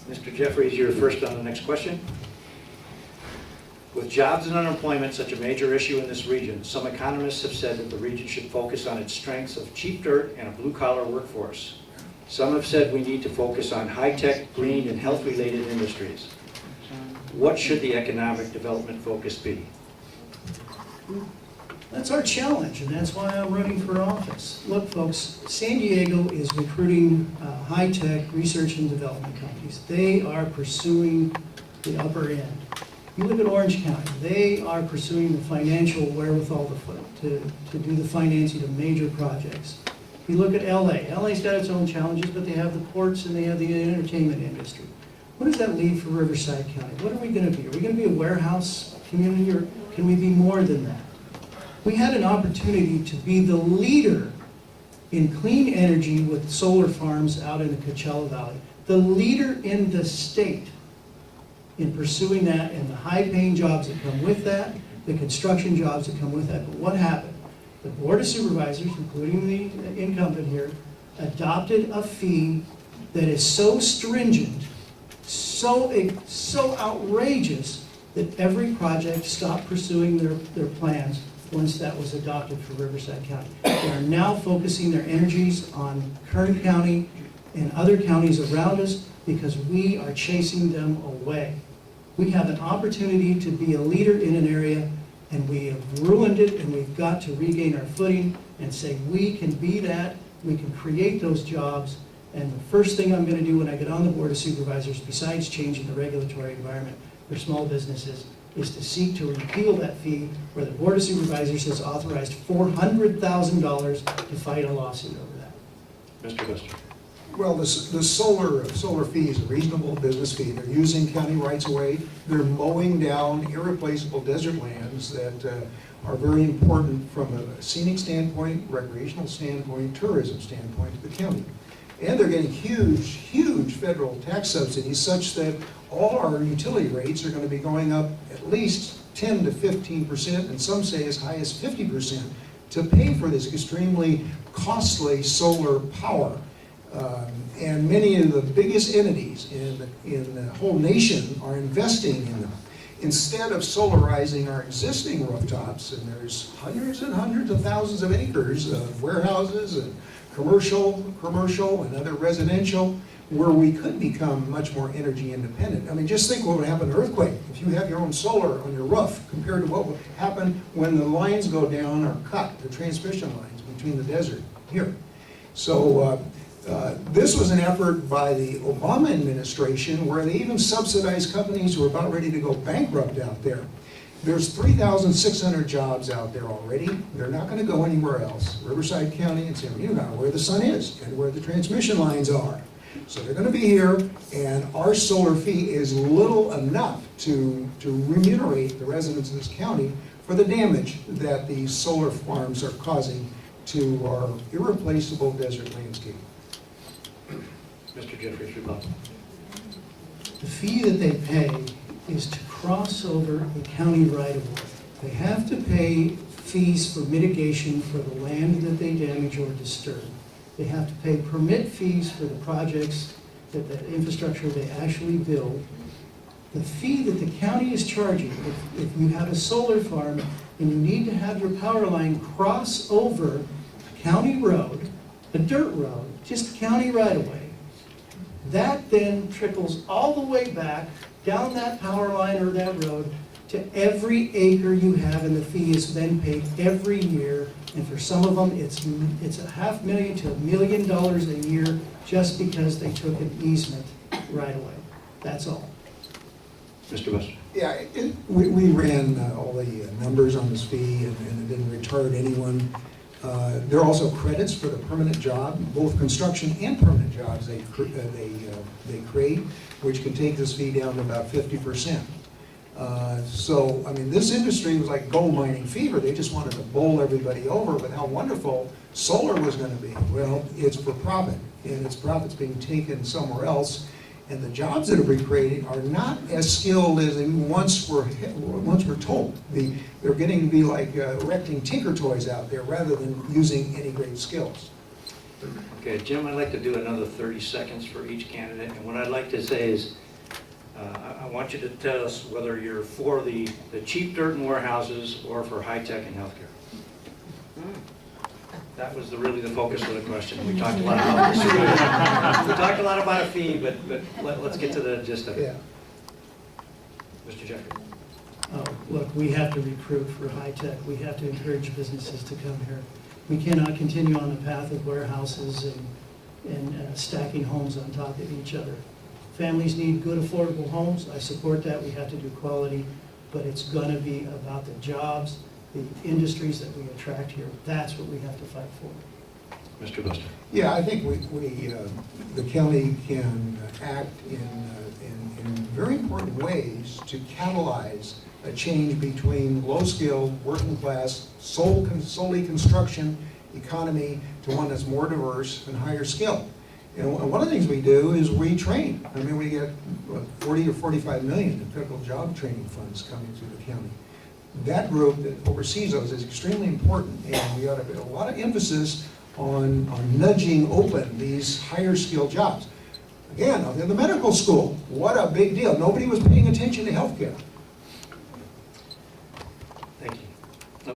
Mr. Jeffries, you're first on the next question. With jobs and unemployment such a major issue in this region, some economists have said that the region should focus on its strengths of cheap dirt and a blue-collar workforce. Some have said we need to focus on high-tech, green, and health-related industries. What should the economic development focus be? That's our challenge, and that's why I'm running for office. Look, folks, San Diego is recruiting high-tech research and development companies. They are pursuing the upper end. You look at Orange County, they are pursuing the financial wherewithal to do the financing of major projects. You look at LA. LA's got its own challenges, but they have the ports and they have the entertainment industry. What does that leave for Riverside County? What are we going to be? Are we going to be a warehouse community, or can we be more than that? We had an opportunity to be the leader in clean energy with solar farms out in the Coachella Valley. The leader in the state in pursuing that, and the high-paying jobs that come with that, the construction jobs that come with that. But what happened? The Board of Supervisors, including the incumbent here, adopted a fee that is so stringent, so outrageous, that every project stopped pursuing their plans once that was adopted for Riverside County. They are now focusing their energies on Kern County and other counties around us because we are chasing them away. We have an opportunity to be a leader in an area, and we have ruined it, and we've got to regain our footing and say we can be that, we can create those jobs. And the first thing I'm going to do when I get on the Board of Supervisors, besides changing the regulatory environment for small businesses, is to seek to repeal that fee where the Board of Supervisors has authorized $400,000 to fight a lawsuit over that. Mr. Buster. Well, the solar fee is a reasonable business fee. They're using county rights of way. They're mowing down irreplaceable desert lands that are very important from a scenic standpoint, recreational standpoint, tourism standpoint to the county. And they're getting huge federal tax subsidies such that all our utility rates are going to be going up at least 10 to 15%, and some say as high as 50%, to pay for this extremely costly solar power. And many of the biggest entities in the whole nation are investing in them. Instead of solarizing our existing rooftops, and there's hundreds and hundreds of thousands of acres of warehouses and commercial and other residential, where we could become much more energy independent. I mean, just think what would happen in an earthquake if you have your own solar on your roof compared to what would happen when the lines go down or cut, the transmission lines between the desert here. So this was an effort by the Obama administration where they even subsidized companies who are about ready to go bankrupt out there. There's 3,600 jobs out there already. They're not going to go anywhere else. Riverside County and San Diego, where the sun is and where the transmission lines are. So they're going to be here, and our solar fee is little enough to remunerate the residents of this county for the damage that these solar farms are causing to our irreplaceable desert landscape. Mr. Jeffries, rebuttal. The fee that they pay is to cross over a county right-of-way. They have to pay fees for mitigation for the land that they damage or disturb. They have to pay permit fees for the projects, that the infrastructure they actually build. The fee that the county is charging, if you have a solar farm and you need to have your power line cross over a county road, a dirt road, just county right-of-way, that then trickles all the way back down that power line or that road to every acre you have, and the fee is then paid every year. And for some of them, it's $500,000 to $1 million a year just because they took an easement right away. That's all. Mr. Buster. Yeah, we ran all the numbers on this fee, and it didn't retard anyone. There are also credits for the permanent job, both construction and permanent jobs they create, which can take this fee down to about 50%. So, I mean, this industry was like gold mining fever. They just wanted to bowl everybody over with how wonderful solar was going to be. Well, it's for profit, and its profit's being taken somewhere else. And the jobs that are being created are not as skilled as they once were told. They're getting to be like erecting tinker toys out there rather than using any great skills. Okay, Jim, I'd like to do another 30 seconds for each candidate, and what I'd like to say is, I want you to tell us whether you're for the cheap dirt and warehouses or for high-tech and healthcare. That was really the focus of the question. We talked a lot about this. We talked a lot about a fee, but let's get to the gist of it. Mr. Jeffrey. Look, we have to recruit for high tech. We have to encourage businesses to come here. We cannot continue on the path of warehouses and stacking homes on top of each other. Families need good, affordable homes. I support that. We have to do quality, but it's going to be about the jobs, the industries that we attract here. That's what we have to fight for. Mr. Buster. Yeah, I think the county can act in very important ways to catalyze a change between low-skilled, working-class, solely construction economy to one that's more diverse and higher skilled. And one of the things we do is we train. I mean, we get 40 or 45 million in federal job training funds coming through the county. That group that oversees those is extremely important, and we ought to put a lot of emphasis on nudging open these higher skilled jobs. Again, in the medical school, what a big deal. Nobody was paying attention to healthcare.